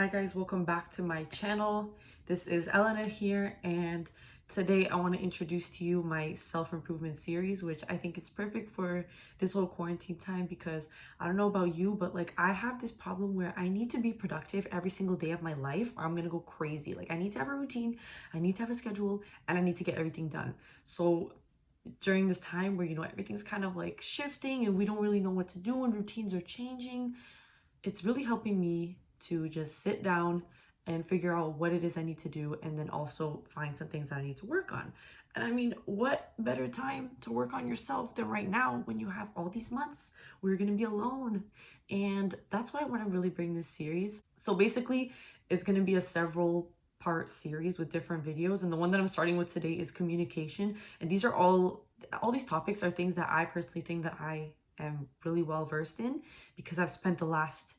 Hi guys, welcome back to my channel. This is Elena here, and today I want to introduce to you my self-improvement series, which I think is perfect for this whole quarantine time because I don't know about you, but like I have this problem where I need to be productive every single day of my life or I'm gonna go crazy. Like I need to have a routine, I need to have a schedule, and I need to get everything done. So during this time where everything's kind of like shifting and we don't really know what to do and routines are changing, it's really helping me to just sit down and figure out what it is I need to do and then also find some things that I need to work on. And I mean, what better time to work on yourself than right now when you have all these months where you're going to be alone? And that's why I want to really bring this series. So basically, it's going to be a several part series with different videos, and the one that I'm starting with today is communication. And these are all these topics are things that I personally think that I am really well versed in because I've spent the last,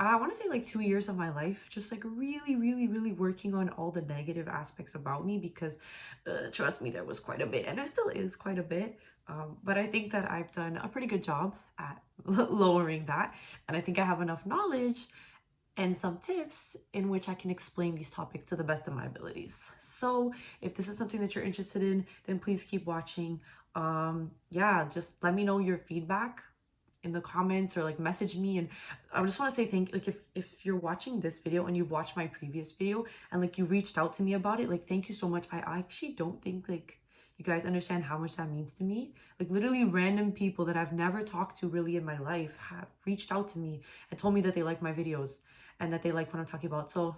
I want to say like 2 years of my life just like really working on all the negative aspects about me because trust me, there was quite a bit and there still is quite a bit. But I think that I've done a pretty good job at lowering that. And I think I have enough knowledge and some tips in which I can explain these topics to the best of my abilities. So if this is something that you're interested in, then please keep watching. Yeah, just let me know your feedback in the comments or like message me. And I just want to say thank, like, if you're watching this video and you've watched my previous video and like you reached out to me about it, like thank you so much. I actually don't think like you guys understand how much that means to me. Like literally random people that I've never talked to really in my life have reached out to me and told me that they like my videos and that they like what I'm talking about. So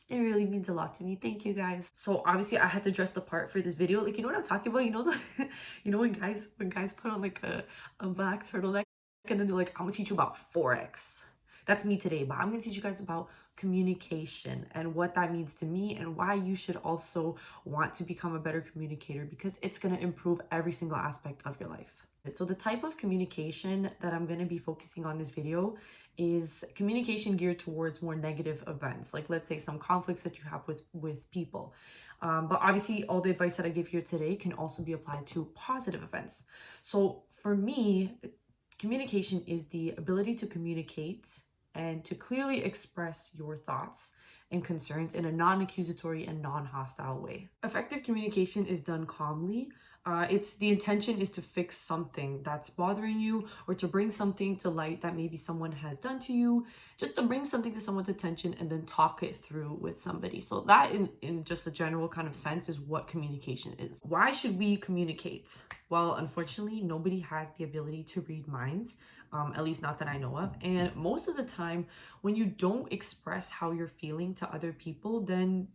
it really means a lot to me. Thank you guys. So obviously I had to dress the part for this video. Like, you know what I'm talking about? You know the when guys put on like a black turtleneck and then they're like, I'm gonna teach you about Forex. That's me today, but I'm gonna teach you guys about communication and what that means to me and why you should also want to become a better communicator because it's gonna improve every single aspect of your life. So the type of communication that I'm going to be focusing on this video is communication geared towards more negative events, like let's say some conflicts that you have with people. But obviously all the advice that I give here today can also be applied to positive events. So for me, communication is the ability to communicate and to clearly express your thoughts and concerns in a non-accusatory and non-hostile way. Effective communication is done calmly. It's the intention is to fix something that's bothering you or to bring something to light that maybe someone has done to you, just to bring something to someone's attention and then talk it through with somebody. So that in just a general kind of sense is what communication is. Why should we communicate? Well, unfortunately, nobody has the ability to read minds, at least not that I know of. And most of the time, when you don't express how you're feeling to other people, then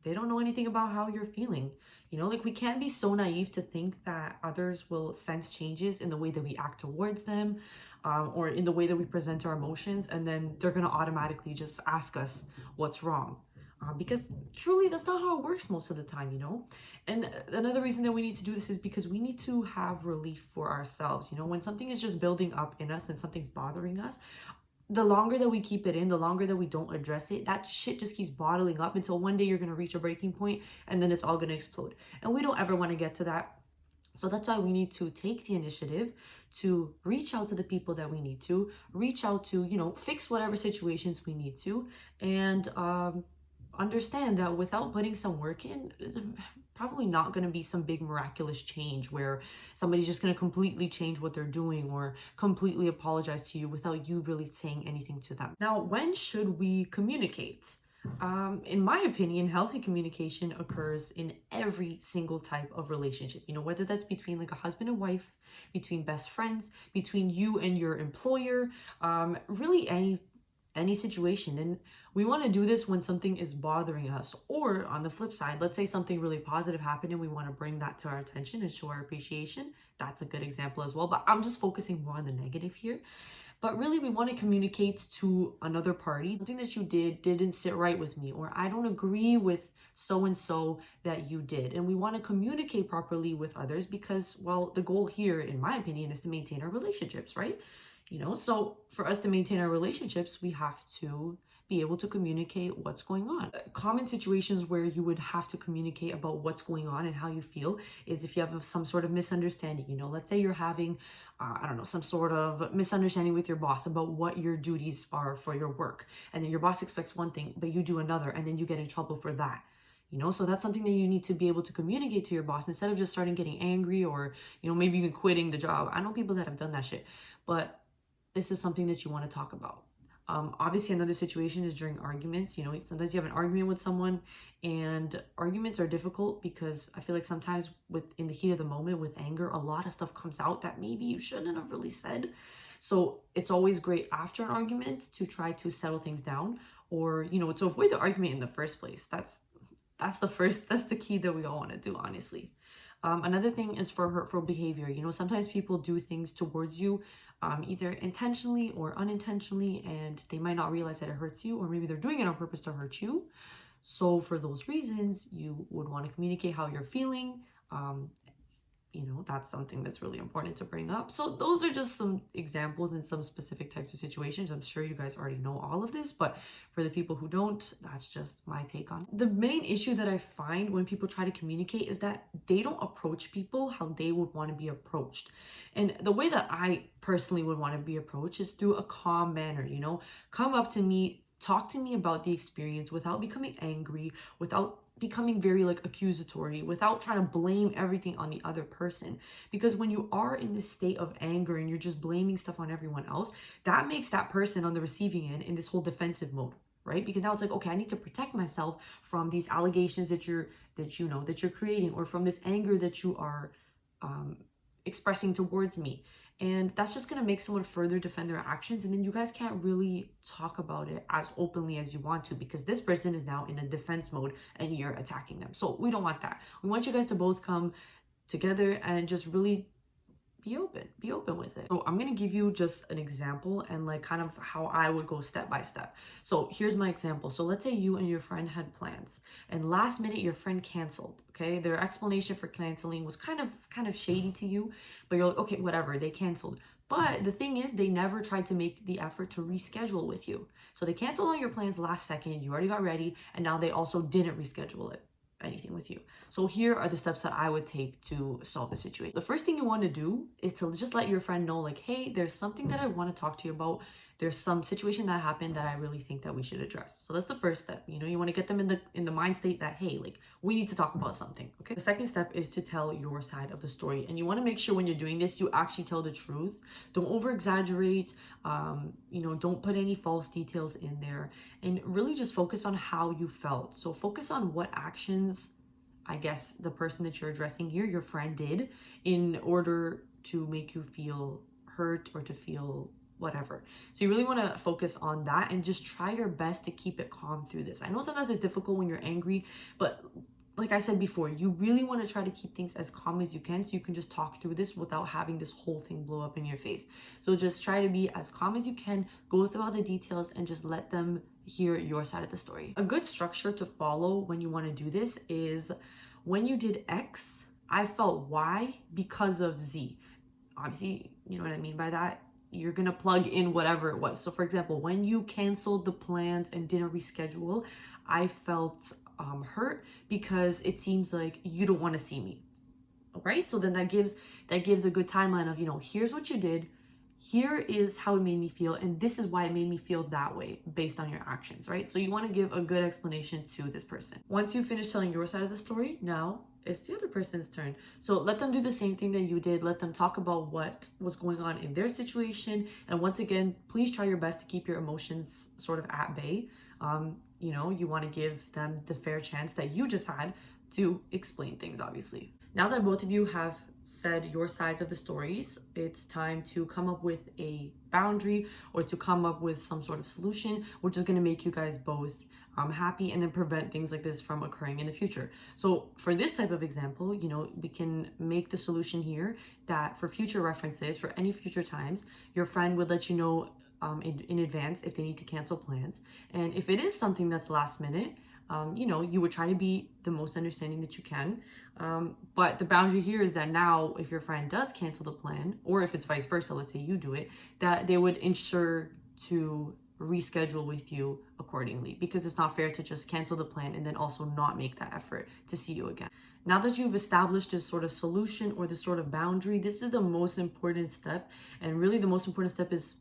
they don't know anything about how you're feeling. Like we can't be so naive to think that others will sense changes in the way that we act towards them, or in the way that we present our emotions, and then they're going to automatically just ask us what's wrong. Because truly, that's not how it works most of the time. And another reason that we need to do this is because we need to have relief for ourselves. When something is just building up in us and something's bothering us, the longer that we keep it in, the longer that we don't address it, that shit just keeps bottling up until one day you're going to reach a breaking point and then it's all going to explode. And we don't ever want to get to that. So that's why we need to take the initiative to reach out to the people that we need to, reach out to, fix whatever situations we need to, and understand that without putting some work in, it's probably not going to be some big miraculous change where somebody's just going to completely change what they're doing or completely apologize to you without you really saying anything to them. Now, when should we communicate? In my opinion, healthy communication occurs in every single type of relationship, whether that's between like a husband and wife, between best friends, between you and your employer, really any situation. And we want to do this when something is bothering us, or on the flip side, let's say something really positive happened and we want to bring that to our attention and show our appreciation. That's a good example as well, but I'm just focusing more on the negative here. But really, we want to communicate to another party something that you didn't sit right with me, or I don't agree with so and so that you did. And we want to communicate properly with others because, well, the goal here, in my opinion, is to maintain our relationships, right? So for us to maintain our relationships, we have to be able to communicate what's going on. Common situations where you would have to communicate about what's going on and how you feel is if you have some sort of misunderstanding. Let's say you're having, I don't know, some sort of misunderstanding with your boss about what your duties are for your work. And then your boss expects one thing, but you do another, and then you get in trouble for that. So that's something that you need to be able to communicate to your boss instead of just starting getting angry or, maybe even quitting the job. I know people that have done that shit, but this is something that you want to talk about. Obviously, another situation is during arguments. Sometimes you have an argument with someone, and arguments are difficult because I feel like sometimes in the heat of the moment with anger, a lot of stuff comes out that maybe you shouldn't have really said. So it's always great after an argument to try to settle things down, or to avoid the argument in the first place. That's the key that we all want to do, honestly. Another thing is for hurtful behavior. Sometimes people do things towards you, either intentionally or unintentionally, and they might not realize that it hurts you, or maybe they're doing it on purpose to hurt you. So for those reasons, you would want to communicate how you're feeling. That's something that's really important to bring up. So those are just some examples in some specific types of situations. I'm sure you guys already know all of this, but for the people who don't, that's just my take on it. The main issue that I find when people try to communicate is that they don't approach people how they would want to be approached. And the way that I personally would want to be approached is through a calm manner. Come up to me, talk to me about the experience without becoming angry, without becoming very accusatory, without trying to blame everything on the other person. Because when you are in this state of anger and you're just blaming stuff on everyone else, that makes that person on the receiving end in this whole defensive mode, right? Because now it's like, okay, I need to protect myself from these allegations that you're creating, or from this anger that you are expressing towards me. And that's just going to make someone further defend their actions. And then you guys can't really talk about it as openly as you want to, because this person is now in a defense mode and you're attacking them. So we don't want that. We want you guys to both come together and just really be open with it. So I'm going to give you just an example and kind of how I would go step by step. So here's my example. So let's say you and your friend had plans, and last minute your friend canceled. Okay, their explanation for canceling was kind of shady to you, but you're like, okay, whatever, they canceled. But the thing is, they never tried to make the effort to reschedule with you. So they canceled on your plans last second, you already got ready, and now they also didn't reschedule anything with you. So here are the steps that I would take to solve the situation. The first thing you want to do is to just let your friend know, hey, there's something that I want to talk to you about. There's some situation that happened that I really think that we should address. So that's the first step. You want to get them in the mind state that, hey, we need to talk about something. Okay. The second step is to tell your side of the story. And you want to make sure when you're doing this, you actually tell the truth. Don't over exaggerate. Don't put any false details in there, and really just focus on how you felt. So focus on what actions, I guess, the person that you're addressing here, your friend, did in order to make you feel hurt or to feel whatever. So you really want to focus on that and just try your best to keep it calm through this. I know sometimes it's difficult when you're angry, but like I said before, you really want to try to keep things as calm as you can so you can just talk through this without having this whole thing blow up in your face. So just try to be as calm as you can, go through all the details, and just let them hear your side of the story. A good structure to follow when you want to do this is, when you did X, I felt Y because of Z. Obviously, you know what I mean by that. You're going to plug in whatever it was. So for example, when you canceled the plans and didn't reschedule, I felt hurt because it seems like you don't want to see me. Right? So then that gives a good timeline of, here's what you did, here is how it made me feel, and this is why it made me feel that way based on your actions, right? So you want to give a good explanation to this person. Once you finish telling your side of the story, now it's the other person's turn. So let them do the same thing that you did. Let them talk about what was going on in their situation. And once again, please try your best to keep your emotions sort of at bay. You want to give them the fair chance that you just had to explain things, obviously. Now that both of you have said your sides of the stories, it's time to come up with a boundary or to come up with some sort of solution, which is going to make you guys both happy and then prevent things like this from occurring in the future. So for this type of example, we can make the solution here that for future references, for any future times, your friend would let you know in advance if they need to cancel plans. And if it is something that's last minute, you would try to be the most understanding that you can. But the boundary here is that now if your friend does cancel the plan, or if it's vice versa, let's say you do it, that they would ensure to reschedule with you accordingly, because it's not fair to just cancel the plan and then also not make that effort to see you again. Now that you've established this sort of solution or this sort of boundary, this is the most important step. And really, the most important step is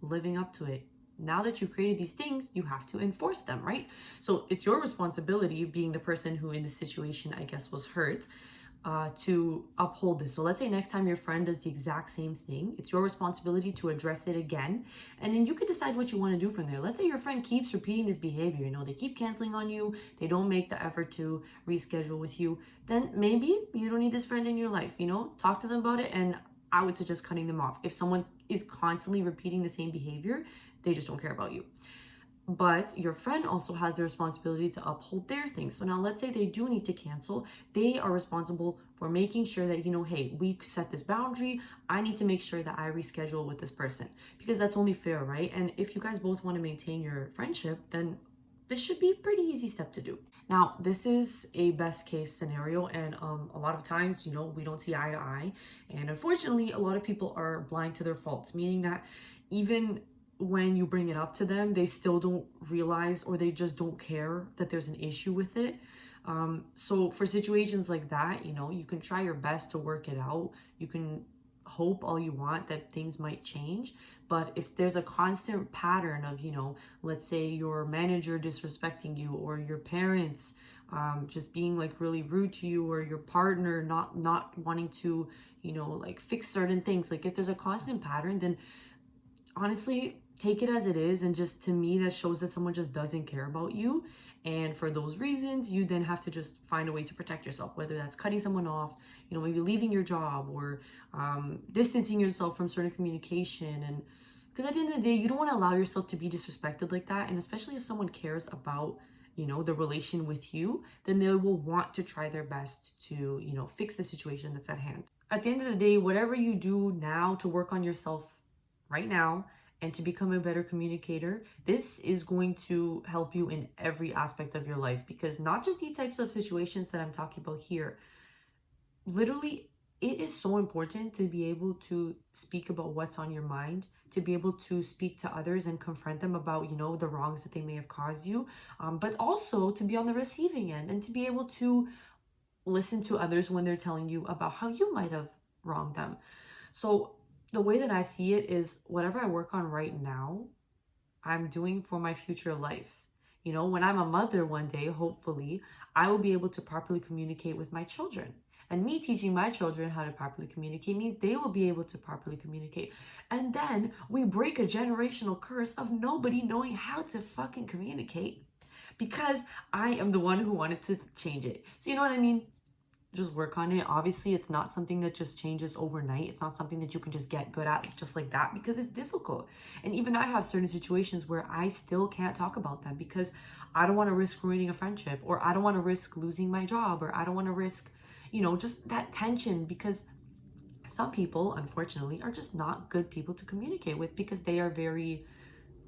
living up to it. Now that you've created these things, you have to enforce them, right? So it's your responsibility, being the person who in this situation, I guess, was hurt, to uphold this. So let's say next time your friend does the exact same thing, it's your responsibility to address it again. And then you could decide what you want to do from there. Let's say your friend keeps repeating this behavior, they keep canceling on you, they don't make the effort to reschedule with you, then maybe you don't need this friend in your life, talk to them about it. And I would suggest cutting them off. If someone is constantly repeating the same behavior, they just don't care about you. But your friend also has the responsibility to uphold their things. So now let's say they do need to cancel. They are responsible for making sure that, hey, we set this boundary. I need to make sure that I reschedule with this person, because that's only fair, right? And if you guys both want to maintain your friendship, then this should be a pretty easy step to do. Now, this is a best case scenario, and a lot of times, we don't see eye to eye. And unfortunately, a lot of people are blind to their faults, meaning that even when you bring it up to them, they still don't realize, or they just don't care that there's an issue with it. So for situations like that, you can try your best to work it out. You can hope all you want that things might change. But if there's a constant pattern of, let's say your manager disrespecting you, or your parents just being like really rude to you, or your partner not wanting to, like fix certain things, like if there's a constant pattern, then honestly, take it as it is. And just, to me, that shows that someone just doesn't care about you. And for those reasons, you then have to just find a way to protect yourself, whether that's cutting someone off, maybe leaving your job, or distancing yourself from certain communication. And because at the end of the day, you don't want to allow yourself to be disrespected like that. And especially if someone cares about, the relation with you, then they will want to try their best to, fix the situation that's at hand. At the end of the day, whatever you do now to work on yourself right now and to become a better communicator, this is going to help you in every aspect of your life. Because not just these types of situations that I'm talking about here, literally, it is so important to be able to speak about what's on your mind, to be able to speak to others and confront them about, the wrongs that they may have caused you, but also to be on the receiving end and to be able to listen to others when they're telling you about how you might have wronged them. So the way that I see it is, whatever I work on right now, I'm doing for my future life. When I'm a mother one day, hopefully, I will be able to properly communicate with my children. And me teaching my children how to properly communicate means they will be able to properly communicate. And then we break a generational curse of nobody knowing how to fucking communicate, because I am the one who wanted to change it. So you know what I mean? Just work on it. Obviously, it's not something that just changes overnight. It's not something that you can just get good at just like that, because it's difficult. And even I have certain situations where I still can't talk about them, because I don't want to risk ruining a friendship, or I don't want to risk losing my job, or I don't want to risk, just that tension, because some people, unfortunately, are just not good people to communicate with, because they are very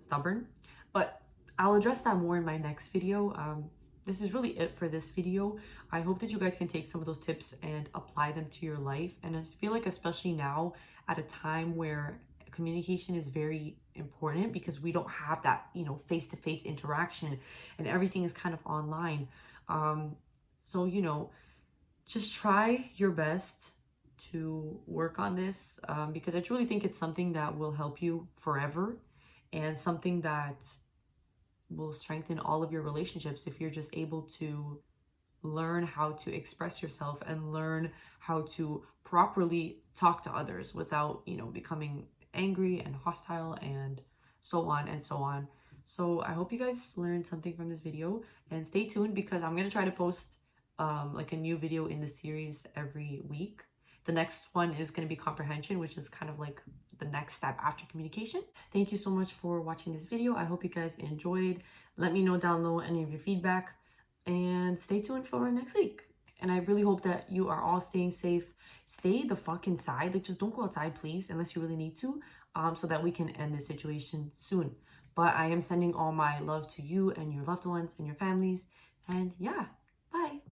stubborn. But I'll address that more in my next video. This is really it for this video. I hope that you guys can take some of those tips and apply them to your life. And I feel like, especially now, at a time where communication is very important, because we don't have that, face-to-face interaction, and everything is kind of online. So, just try your best to work on this, because I truly think it's something that will help you forever, and something that will strengthen all of your relationships if you're just able to learn how to express yourself and learn how to properly talk to others without, becoming angry and hostile and so on and so on. So I hope you guys learned something from this video, and stay tuned, because I'm going to try to post like a new video in the series every week. The next one is going to be comprehension, which is kind of like the next step after communication. Thank you so much for watching this video. I hope you guys enjoyed. Let me know down below any of your feedback, and stay tuned for next week. And I really hope that you are all staying safe. Stay the fuck inside. Like, just don't go outside, please, unless you really need to, so that we can end this situation soon. But I am sending all my love to you and your loved ones and your families. And yeah,